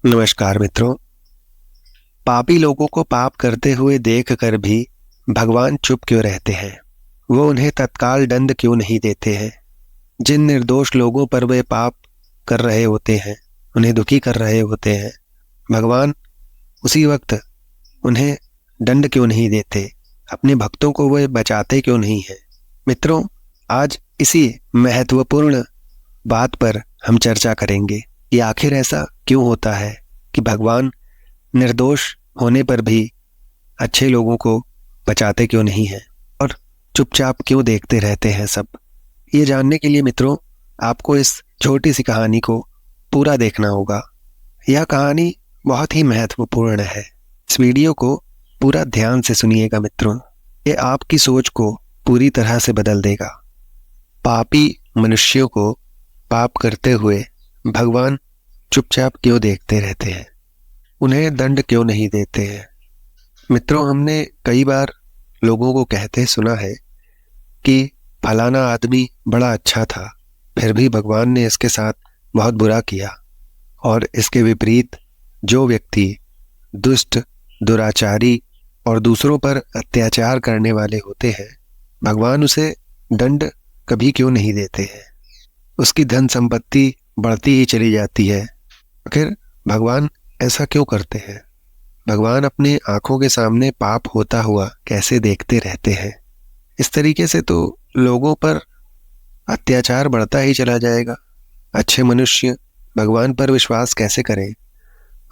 नमस्कार मित्रों। पापी लोगों को पाप करते हुए देखकर भी भगवान चुप क्यों रहते हैं? वो उन्हें तत्काल दंड क्यों नहीं देते हैं? जिन निर्दोष लोगों पर वे पाप कर रहे होते हैं, उन्हें दुखी कर रहे होते हैं, भगवान उसी वक्त उन्हें दंड क्यों नहीं देते? अपने भक्तों को वे बचाते क्यों नहीं हैं? मित्रों, आज इसी महत्वपूर्ण बात पर हम चर्चा करेंगे कि आखिर ऐसा क्यों होता है कि भगवान निर्दोष होने पर भी अच्छे लोगों को बचाते क्यों नहीं हैं और चुपचाप क्यों देखते रहते हैं सब। ये जानने के लिए मित्रों, आपको इस छोटी सी कहानी को पूरा देखना होगा। यह कहानी बहुत ही महत्वपूर्ण है। इस वीडियो को पूरा ध्यान से सुनिएगा मित्रों, ये आपकी सोच को पूरी तरह से बदल देगा। पापी मनुष्यों को पाप करते हुए भगवान चुपचाप क्यों देखते रहते हैं? उन्हें दंड क्यों नहीं देते हैं? मित्रों, हमने कई बार लोगों को कहते सुना है कि फलाना आदमी बड़ा अच्छा था, फिर भी भगवान ने इसके साथ बहुत बुरा किया, और इसके विपरीत जो व्यक्ति दुष्ट, दुराचारी और दूसरों पर अत्याचार करने वाले होते हैं, भगवान उसे दंड कभी क्यों नहीं देते हैं? उसकी धन संपत्ति बढ़ती ही चली जाती है। आखिर भगवान ऐसा क्यों करते हैं? भगवान अपने आंखों के सामने पाप होता हुआ कैसे देखते रहते हैं? इस तरीके से तो लोगों पर अत्याचार बढ़ता ही चला जाएगा। अच्छे मनुष्य भगवान पर विश्वास कैसे करें?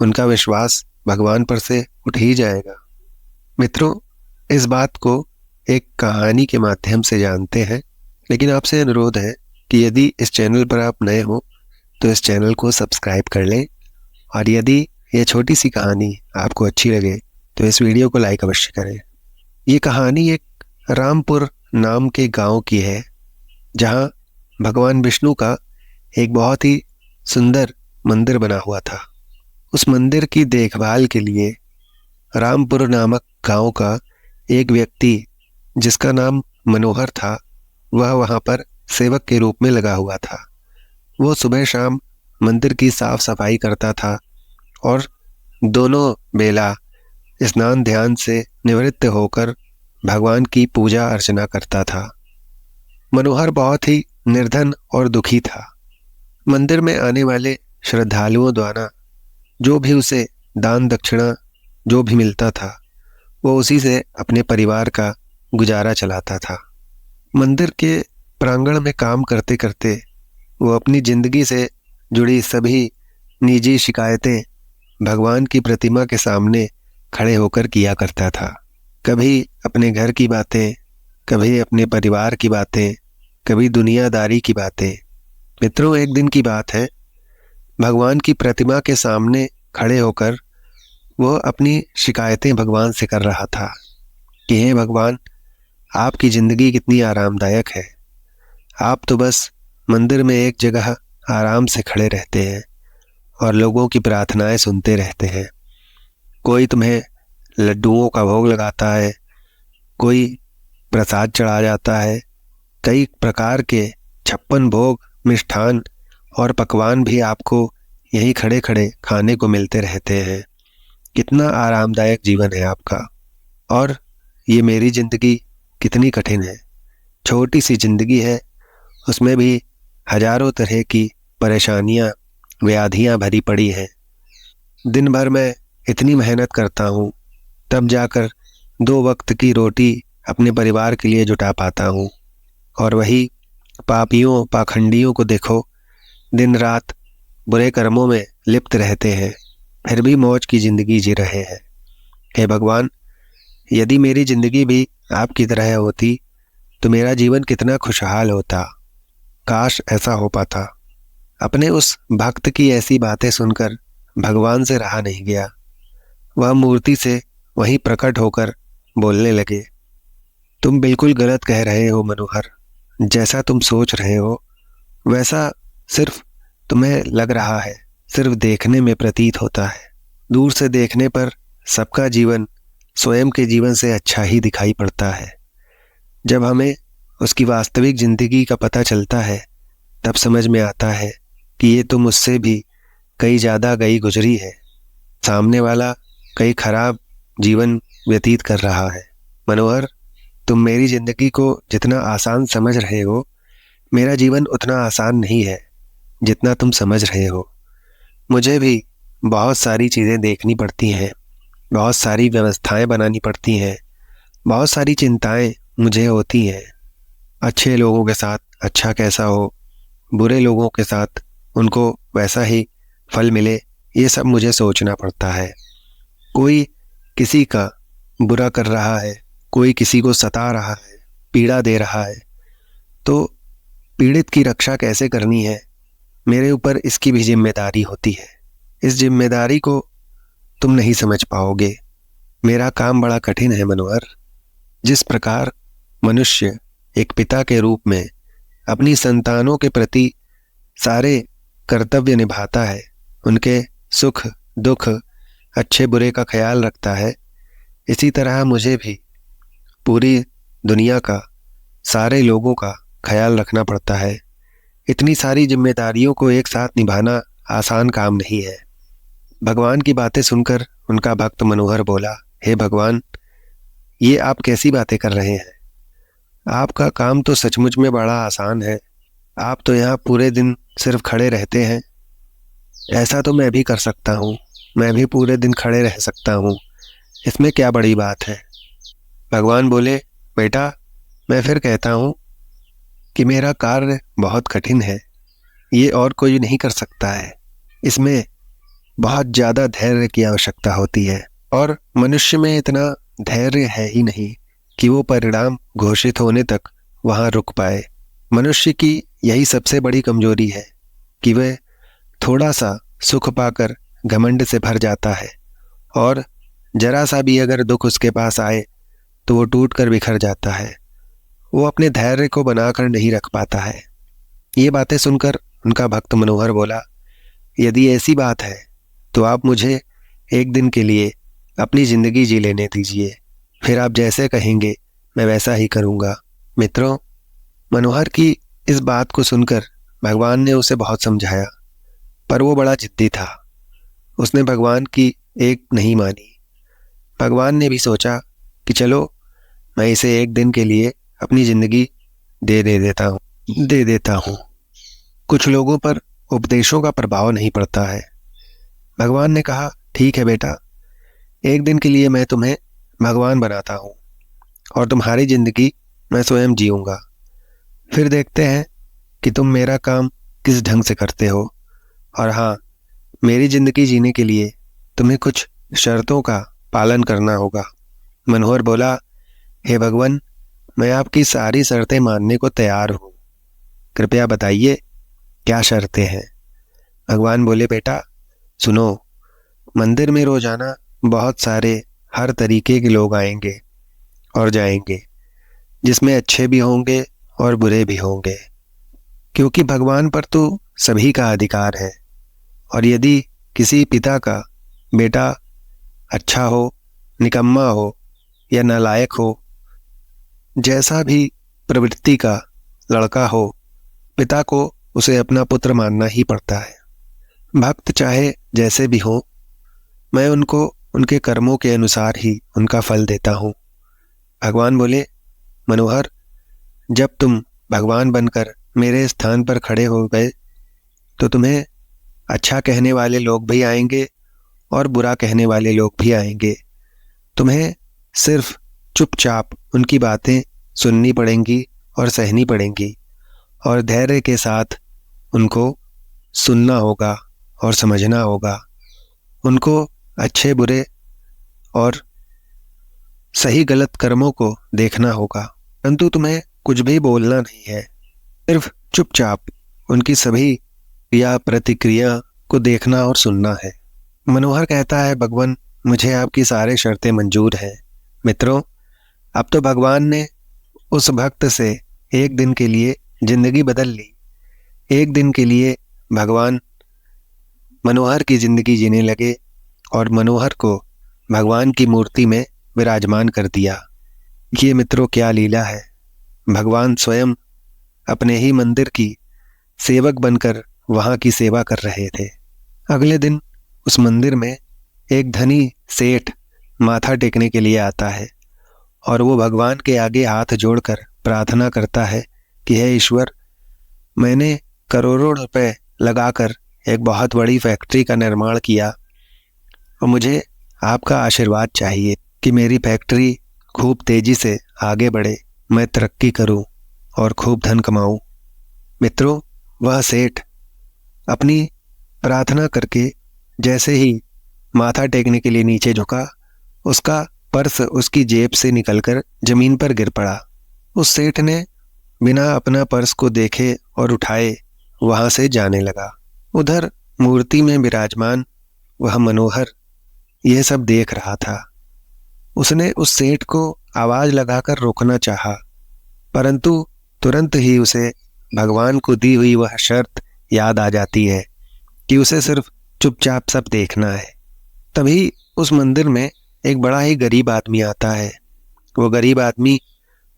उनका विश्वास भगवान पर से उठ ही जाएगा। मित्रों, इस बात को एक कहानी के माध्यम से जानते हैं, लेकिन आपसे अनुरोध है कि यदि इस चैनल पर आप नए हो तो इस चैनल को सब्सक्राइब कर लें, और यदि ये छोटी सी कहानी आपको अच्छी लगे तो इस वीडियो को लाइक अवश्य करें। ये कहानी एक रामपुर नाम के गांव की है, जहां भगवान विष्णु का एक बहुत ही सुंदर मंदिर बना हुआ था। उस मंदिर की देखभाल के लिए रामपुर नामक गांव का एक व्यक्ति, जिसका नाम मनोहर था, वह वहां पर सेवक के रूप में लगा हुआ था। वो सुबह शाम मंदिर की साफ सफाई करता था और दोनों बेला स्नान ध्यान से निवृत्त होकर भगवान की पूजा अर्चना करता था। मनोहर बहुत ही निर्धन और दुखी था। मंदिर में आने वाले श्रद्धालुओं द्वारा जो भी उसे दान दक्षिणा जो भी मिलता था, वो उसी से अपने परिवार का गुजारा चलाता था। मंदिर के प्रांगण में काम करते करते वो अपनी जिंदगी से जुड़ी सभी निजी शिकायतें भगवान की प्रतिमा के सामने खड़े होकर किया करता था। कभी अपने घर की बातें, कभी अपने परिवार की बातें, कभी दुनियादारी की बातें। मित्रों, एक दिन की बात है, भगवान की प्रतिमा के सामने खड़े होकर वो अपनी शिकायतें भगवान से कर रहा था कि हे भगवान, आपकी ज़िंदगी कितनी आरामदायक है। आप तो बस मंदिर में एक जगह आराम से खड़े रहते हैं और लोगों की प्रार्थनाएं सुनते रहते हैं। कोई तुम्हें लड्डुओं का भोग लगाता है, कोई प्रसाद चढ़ा जाता है, कई प्रकार के 56 भोग, मिष्ठान और पकवान भी आपको यहीं खड़े खड़े खाने को मिलते रहते हैं। कितना आरामदायक जीवन है आपका, और ये मेरी ज़िंदगी कितनी कठिन है। छोटी सी ज़िंदगी है, उसमें भी हजारों तरह की परेशानियां, व्याधियां भरी पड़ी हैं। दिन भर मैं इतनी मेहनत करता हूँ, तब जाकर 2 वक्त की रोटी अपने परिवार के लिए जुटा पाता हूँ, और वही पापियों, पाखंडियों को देखो, दिन रात बुरे कर्मों में लिप्त रहते हैं, फिर भी मौज की ज़िंदगी जी रहे हैं। हे भगवान, यदि मेरी ज़िंदगी भी आपकी तरह होती तो मेरा जीवन कितना खुशहाल होता। काश ऐसा हो पाता। अपने उस भक्त की ऐसी बातें सुनकर भगवान से रहा नहीं गया। वह मूर्ति से वहीं प्रकट होकर बोलने लगे, तुम बिल्कुल गलत कह रहे हो मनोहर। जैसा तुम सोच रहे हो वैसा सिर्फ तुम्हें लग रहा है, सिर्फ देखने में प्रतीत होता है। दूर से देखने पर सबका जीवन स्वयं के जीवन से अच्छा ही दिखाई पड़ता है। जब हमें उसकी वास्तविक जिंदगी का पता चलता है, तब समझ में आता है कि ये तो मुझसे भी कई ज़्यादा गई गुजरी है। सामने वाला कई खराब जीवन व्यतीत कर रहा है। मनोहर, तुम मेरी जिंदगी को जितना आसान समझ रहे हो, मेरा जीवन उतना आसान नहीं है जितना तुम समझ रहे हो। मुझे भी बहुत सारी चीज़ें देखनी पड़ती हैं, बहुत सारी व्यवस्थाएं बनानी पड़ती हैं, बहुत सारी चिंताएं मुझे होती हैं। अच्छे लोगों के साथ अच्छा कैसा हो, बुरे लोगों के साथ उनको वैसा ही फल मिले, ये सब मुझे सोचना पड़ता है। कोई किसी का बुरा कर रहा है, कोई किसी को सता रहा है, पीड़ा दे रहा है, तो पीड़ित की रक्षा कैसे करनी है, मेरे ऊपर इसकी भी जिम्मेदारी होती है। इस जिम्मेदारी को तुम नहीं समझ पाओगे। मेरा काम बड़ा कठिन है मनोहर। जिस प्रकार मनुष्य एक पिता के रूप में अपनी संतानों के प्रति सारे कर्तव्य निभाता है, उनके सुख दुख अच्छे बुरे का ख्याल रखता है, इसी तरह मुझे भी पूरी दुनिया का, सारे लोगों का ख्याल रखना पड़ता है। इतनी सारी जिम्मेदारियों को एक साथ निभाना आसान काम नहीं है। भगवान की बातें सुनकर उनका भक्त मनोहर बोला, हे भगवान, ये आप कैसी बातें कर रहे हैं? आपका काम तो सचमुच में बड़ा आसान है। आप तो यहाँ पूरे दिन सिर्फ खड़े रहते हैं। ऐसा तो मैं भी कर सकता हूँ, मैं भी पूरे दिन खड़े रह सकता हूँ, इसमें क्या बड़ी बात है? भगवान बोले, बेटा, मैं फिर कहता हूँ कि मेरा कार्य बहुत कठिन है, ये और कोई नहीं कर सकता है। इसमें बहुत ज़्यादा धैर्य की आवश्यकता होती है, और मनुष्य में इतना धैर्य है ही नहीं कि वो परिणाम घोषित होने तक वहाँ रुक पाए। मनुष्य की यही सबसे बड़ी कमजोरी है कि वह थोड़ा सा सुख पाकर घमंड से भर जाता है, और जरा सा भी अगर दुख उसके पास आए तो वो टूट कर बिखर जाता है। वो अपने धैर्य को बनाकर नहीं रख पाता है। ये बातें सुनकर उनका भक्त मनोहर बोला, यदि ऐसी बात है तो आप मुझे एक दिन के लिए अपनी ज़िंदगी जी लेने दीजिए, फिर आप जैसे कहेंगे मैं वैसा ही करूँगा। मित्रों, मनोहर की इस बात को सुनकर भगवान ने उसे बहुत समझाया, पर वो बड़ा जिद्दी था। उसने भगवान की एक नहीं मानी। भगवान ने भी सोचा कि चलो, मैं इसे एक दिन के लिए अपनी ज़िंदगी दे देता हूँ। कुछ लोगों पर उपदेशों का प्रभाव नहीं पड़ता है। भगवान ने कहा, ठीक है बेटा, एक दिन के लिए मैं तुम्हें भगवान बनाता हूँ और तुम्हारी ज़िंदगी मैं स्वयं जीऊँगा। फिर देखते हैं कि तुम मेरा काम किस ढंग से करते हो। और हाँ, मेरी ज़िंदगी जीने के लिए तुम्हें कुछ शर्तों का पालन करना होगा। मनोहर बोला, हे भगवान, मैं आपकी सारी शर्तें मानने को तैयार हूँ, कृपया बताइए क्या शर्तें हैं। भगवान बोले, बेटा सुनो, मंदिर में रोजाना बहुत सारे हर तरीके के लोग आएंगे और जाएंगे, जिसमें अच्छे भी होंगे और बुरे भी होंगे, क्योंकि भगवान पर तो सभी का अधिकार है। और यदि किसी पिता का बेटा अच्छा हो, निकम्मा हो या नालायक हो, जैसा भी प्रवृत्ति का लड़का हो, पिता को उसे अपना पुत्र मानना ही पड़ता है। भक्त चाहे जैसे भी हो, मैं उनको उनके कर्मों के अनुसार ही उनका फल देता हूँ। भगवान बोले, मनोहर, जब तुम भगवान बनकर मेरे स्थान पर खड़े हो गए तो तुम्हें अच्छा कहने वाले लोग भी आएंगे और बुरा कहने वाले लोग भी आएंगे। तुम्हें सिर्फ चुपचाप उनकी बातें सुननी पड़ेंगी और सहनी पड़ेंगी, और धैर्य के साथ उनको सुनना होगा और समझना होगा। उनको अच्छे बुरे और सही गलत कर्मों को देखना होगा, परंतु तुम्हें कुछ भी बोलना नहीं है। सिर्फ चुपचाप उनकी सभी क्रिया प्रतिक्रिया को देखना और सुनना है। मनोहर कहता है, भगवान, मुझे आपकी सारे शर्तें मंजूर हैं। मित्रों, अब तो भगवान ने उस भक्त से एक दिन के लिए जिंदगी बदल ली। एक दिन के लिए भगवान मनोहर की जिंदगी जीने लगे और मनोहर को भगवान की मूर्ति में विराजमान कर दिया। ये मित्रों क्या लीला है। भगवान स्वयं अपने ही मंदिर की सेवक बनकर वहाँ की सेवा कर रहे थे। अगले दिन उस मंदिर में एक धनी सेठ माथा टेकने के लिए आता है और वो भगवान के आगे हाथ जोड़कर प्रार्थना करता है कि हे ईश्वर, मैंने करोड़ों रुपए लगाकर एक बहुत बड़ी फैक्ट्री का निर्माण किया और मुझे आपका आशीर्वाद चाहिए कि मेरी फैक्ट्री खूब तेजी से आगे बढ़े, मैं तरक्की करूं और खूब धन कमाऊं। मित्रों, वह सेठ अपनी प्रार्थना करके जैसे ही माथा टेकने के लिए नीचे झुका, उसका पर्स उसकी जेब से निकलकर जमीन पर गिर पड़ा। उस सेठ ने बिना अपना पर्स को देखे और उठाए वहां से जाने लगा। उधर मूर्ति में विराजमान वह मनोहर यह सब देख रहा था। उसने उस सेठ को आवाज लगाकर रोकना चाहा, परंतु तुरंत ही उसे भगवान को दी हुई वह शर्त याद आ जाती है कि उसे सिर्फ चुपचाप सब देखना है। तभी उस मंदिर में एक बड़ा ही गरीब आदमी आता है। वो गरीब आदमी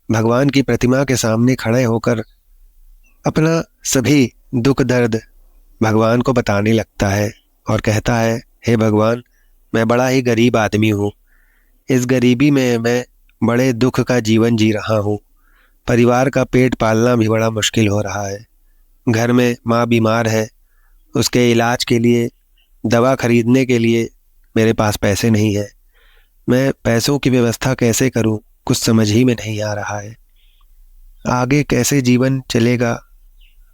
भगवान की प्रतिमा के सामने खड़े होकर अपना सभी दुख दर्द भगवान को बताने लगता है और कहता है, हे भगवान, मैं बड़ा ही गरीब आदमी हूँ। इस गरीबी में मैं बड़े दुख का जीवन जी रहा हूँ। परिवार का पेट पालना भी बड़ा मुश्किल हो रहा है। घर में माँ बीमार है, उसके इलाज के लिए, दवा खरीदने के लिए मेरे पास पैसे नहीं है। मैं पैसों की व्यवस्था कैसे करूँ, कुछ समझ ही में नहीं आ रहा है। आगे कैसे जीवन चलेगा,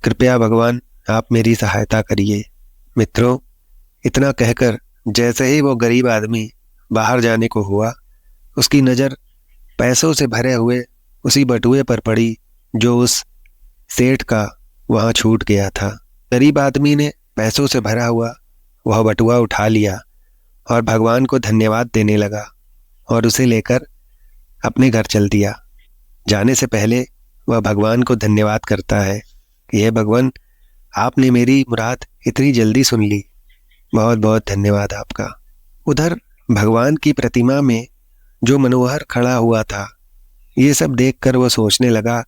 कृपया भगवान आप मेरी सहायता करिए। मित्रों, इतना कहकर जैसे ही वो गरीब आदमी बाहर जाने को हुआ, उसकी नज़र पैसों से भरे हुए उसी बटुए पर पड़ी जो उस सेठ का वहाँ छूट गया था। गरीब आदमी ने पैसों से भरा हुआ वह बटुआ उठा लिया और भगवान को धन्यवाद देने लगा और उसे लेकर अपने घर चल दिया। जाने से पहले वह भगवान को धन्यवाद करता है कि हे भगवान, आपने मेरी मुराद इतनी जल्दी सुन ली, बहुत बहुत धन्यवाद आपका। उधर भगवान की प्रतिमा में जो मनोहर खड़ा हुआ था, ये सब देखकर वो सोचने लगा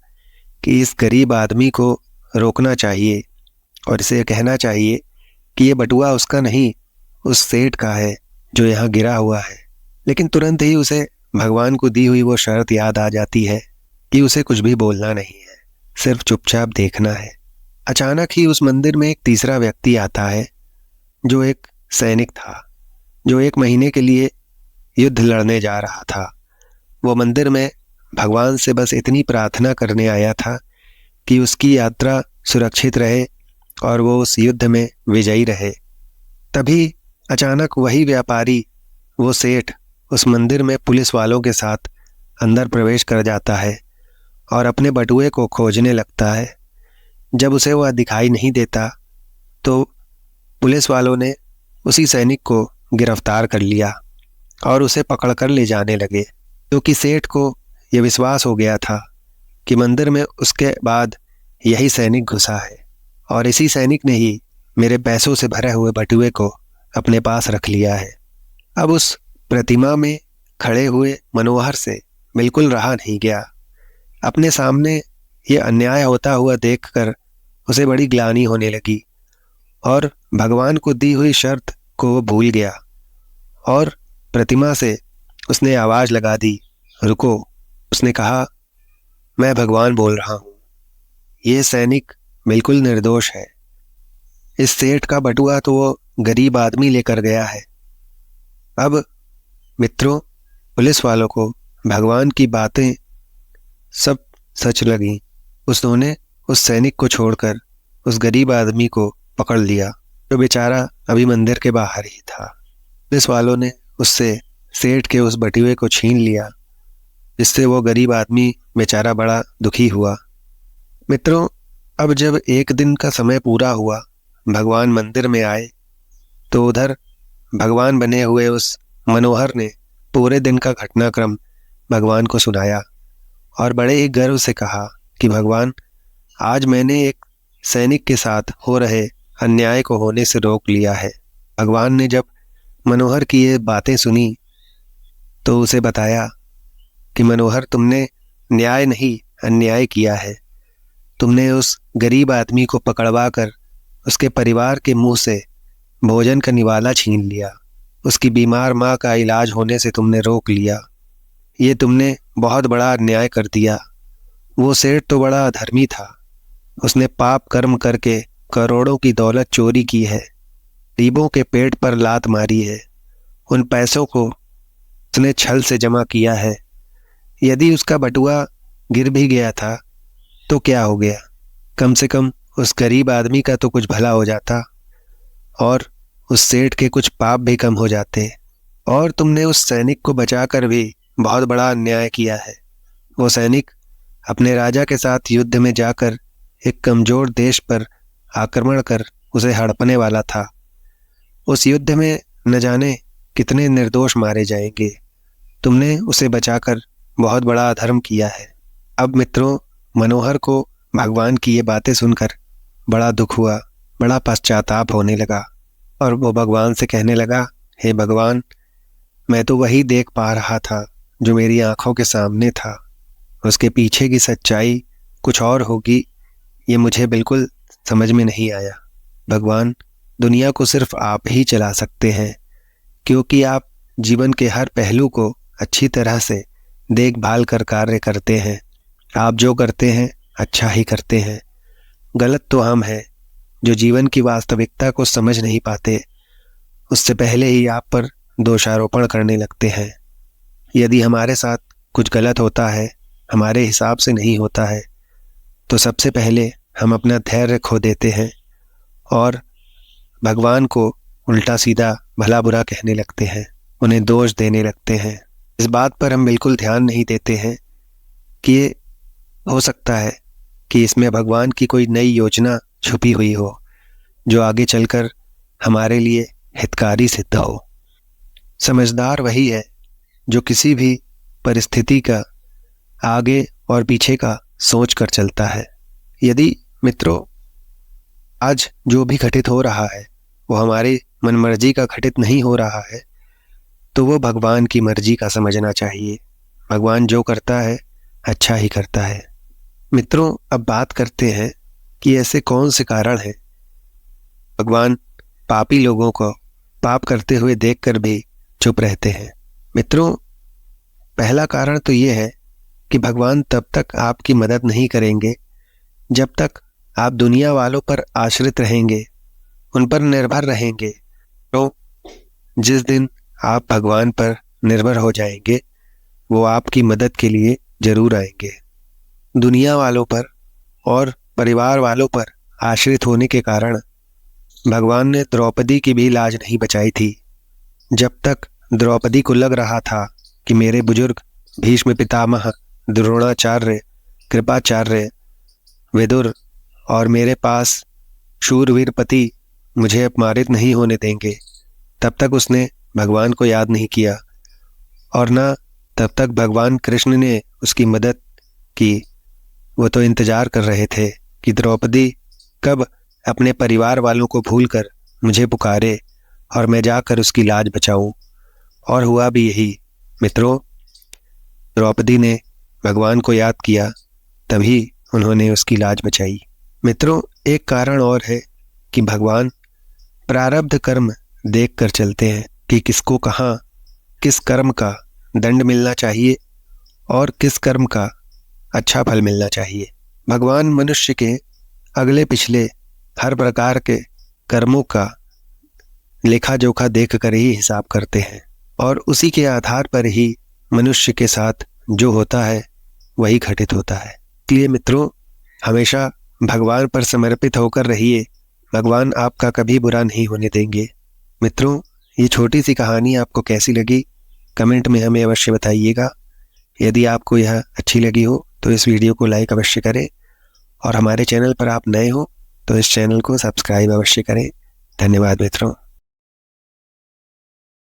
कि इस गरीब आदमी को रोकना चाहिए और इसे कहना चाहिए कि ये बटुआ उसका नहीं, उस सेठ का है जो यहाँ गिरा हुआ है। लेकिन तुरंत ही उसे भगवान को दी हुई वो शर्त याद आ जाती है कि उसे कुछ भी बोलना नहीं है, सिर्फ चुपचाप देखना है। अचानक ही उस मंदिर में एक तीसरा व्यक्ति आता है जो एक सैनिक था, जो 1 महीने के लिए युद्ध लड़ने जा रहा था। वो मंदिर में भगवान से बस इतनी प्रार्थना करने आया था कि उसकी यात्रा सुरक्षित रहे और वो उस युद्ध में विजयी रहे। तभी अचानक वही व्यापारी, वो सेठ, उस मंदिर में पुलिस वालों के साथ अंदर प्रवेश कर जाता है और अपने बटुए को खोजने लगता है। जब उसे वह दिखाई नहीं देता तो पुलिस वालों ने उसी सैनिक को गिरफ्तार कर लिया और उसे पकड़कर ले जाने लगे, क्योंकि सेठ को यह विश्वास हो गया था कि मंदिर में उसके बाद यही सैनिक घुसा है और इसी सैनिक ने ही मेरे पैसों से भरे हुए बटुए को अपने पास रख लिया है। अब उस प्रतिमा में खड़े हुए मनोहर से बिल्कुल रहा नहीं गया। अपने सामने ये अन्याय होता हुआ देखकर उसे बड़ी ग्लानि होने लगी और भगवान को दी हुई शर्त को वो भूल गया और प्रतिमा से उसने आवाज लगा दी, रुको। उसने कहा, मैं भगवान बोल रहा हूँ, ये सैनिक बिल्कुल निर्दोष है। इस सेठ का बटुआ तो वो गरीब आदमी लेकर गया है। अब मित्रों, पुलिस वालों को भगवान की बातें सब सच लगी। उन्होंने उस सैनिक को छोड़कर उस गरीब आदमी को पकड़ लिया, जो बेचारा अभी मंदिर के बाहर ही था। पुलिस वालों ने उससे सेठ के उस बटुए को छीन लिया, जिससे वो गरीब आदमी बेचारा बड़ा दुखी हुआ। मित्रों, अब जब 1 दिन का समय पूरा हुआ, भगवान मंदिर में आए, तो उधर भगवान बने हुए उस मनोहर ने पूरे दिन का घटनाक्रम भगवान को सुनाया और बड़े ही गर्व से कहा कि भगवान, आज मैंने एक सैनिक के साथ हो रहे अन्याय को होने से रोक लिया है। भगवान ने जब मनोहर की ये बातें सुनी तो उसे बताया कि मनोहर, तुमने न्याय नहीं अन्याय किया है। तुमने उस गरीब आदमी को पकड़वा कर उसके परिवार के मुंह से भोजन का निवाला छीन लिया, उसकी बीमार माँ का इलाज होने से तुमने रोक लिया। ये तुमने बहुत बड़ा अन्याय कर दिया। वो सेठ तो बड़ा अधर्मी था, उसने पाप कर्म करके करोड़ों की दौलत चोरी की है, गरीबों के पेट पर लात मारी है, उन पैसों को उसने छल से जमा किया है। यदि उसका बटुआ गिर भी गया था तो क्या हो गया, कम से कम उस गरीब आदमी का तो कुछ भला हो जाता और उस सेठ के कुछ पाप भी कम हो जाते। और तुमने उस सैनिक को बचाकर भी बहुत बड़ा अन्याय किया है। वो सैनिक अपने राजा के साथ युद्ध में जाकर एक कमजोर देश पर आक्रमण कर उसे हड़पने वाला था। उस युद्ध में न जाने कितने निर्दोष मारे जाएंगे। तुमने उसे बचाकर बहुत बड़ा अधर्म किया है। अब मित्रों, मनोहर को भगवान की ये बातें सुनकर बड़ा दुख हुआ, बड़ा पश्चाताप होने लगा और वो भगवान से कहने लगा, हे भगवान, मैं तो वही देख पा रहा था जो मेरी आंखों के सामने था। उसके पीछे की सच्चाई कुछ और होगी, ये मुझे बिल्कुल समझ में नहीं आया। भगवान, दुनिया को सिर्फ आप ही चला सकते हैं, क्योंकि आप जीवन के हर पहलू को अच्छी तरह से देखभाल कर कार्य करते हैं। आप जो करते हैं अच्छा ही करते हैं। गलत तो हम हैं जो जीवन की वास्तविकता को समझ नहीं पाते, उससे पहले ही आप पर दोषारोपण करने लगते हैं। यदि हमारे साथ कुछ गलत होता है, हमारे हिसाब से नहीं होता है, तो सबसे पहले हम अपना धैर्य खो देते हैं और भगवान को उल्टा सीधा भला बुरा कहने लगते हैं, उन्हें दोष देने लगते हैं। इस बात पर हम बिल्कुल ध्यान नहीं देते हैं कि ये हो सकता है कि इसमें भगवान की कोई नई योजना छुपी हुई हो जो आगे चलकर हमारे लिए हितकारी सिद्ध हो। समझदार वही है जो किसी भी परिस्थिति का आगे और पीछे का सोच कर चलता है। यदि मित्रों आज जो भी घटित हो रहा है वो हमारी मनमर्जी का घटित नहीं हो रहा है, तो वो भगवान की मर्जी का समझना चाहिए। भगवान जो करता है अच्छा ही करता है। मित्रों, अब बात करते हैं कि ऐसे कौन से कारण हैं भगवान पापी लोगों को पाप करते हुए देखकर भी चुप रहते हैं। मित्रों, पहला कारण तो ये है कि भगवान तब तक आपकी मदद नहीं करेंगे जब तक आप दुनिया वालों पर आश्रित रहेंगे, उन पर निर्भर रहेंगे। तो जिस दिन आप भगवान पर निर्भर हो जाएंगे, वो आपकी मदद के लिए जरूर आएंगे। दुनिया वालों पर और परिवार वालों पर आश्रित होने के कारण भगवान ने द्रौपदी की भी लाज नहीं बचाई थी। जब तक द्रौपदी को लग रहा था कि मेरे बुजुर्ग भीष्म पितामह, द्रोणाचार्य, कृपाचार्य, विदुर और मेरे पास शूरवीर पति मुझे अपमानित नहीं होने देंगे, तब तक उसने भगवान को याद नहीं किया और न तब तक भगवान कृष्ण ने उसकी मदद की। वो तो इंतजार कर रहे थे कि द्रौपदी कब अपने परिवार वालों को भूलकर मुझे पुकारे और मैं जाकर उसकी लाज बचाऊं। और हुआ भी यही। मित्रों, द्रौपदी ने भगवान को याद किया, तभी उन्होंने उसकी लाज बचाई। मित्रों, एक कारण और है कि भगवान प्रारब्ध कर्म देख कर चलते हैं कि किसको कहाँ किस कर्म का दंड मिलना चाहिए और किस कर्म का अच्छा फल मिलना चाहिए। भगवान मनुष्य के अगले पिछले हर प्रकार के कर्मों का लेखा जोखा देख कर ही हिसाब करते हैं और उसी के आधार पर ही मनुष्य के साथ जो होता है वही घटित होता है। इसलिए मित्रों, हमेशा भगवान पर समर्पित होकर रहिए, भगवान आपका कभी बुरा नहीं होने देंगे। मित्रों, ये छोटी सी कहानी आपको कैसी लगी कमेंट में हमें अवश्य बताइएगा। यदि आपको यह अच्छी लगी हो तो इस वीडियो को लाइक अवश्य करें और हमारे चैनल पर आप नए हो तो इस चैनल को सब्सक्राइब अवश्य करें। धन्यवाद मित्रों।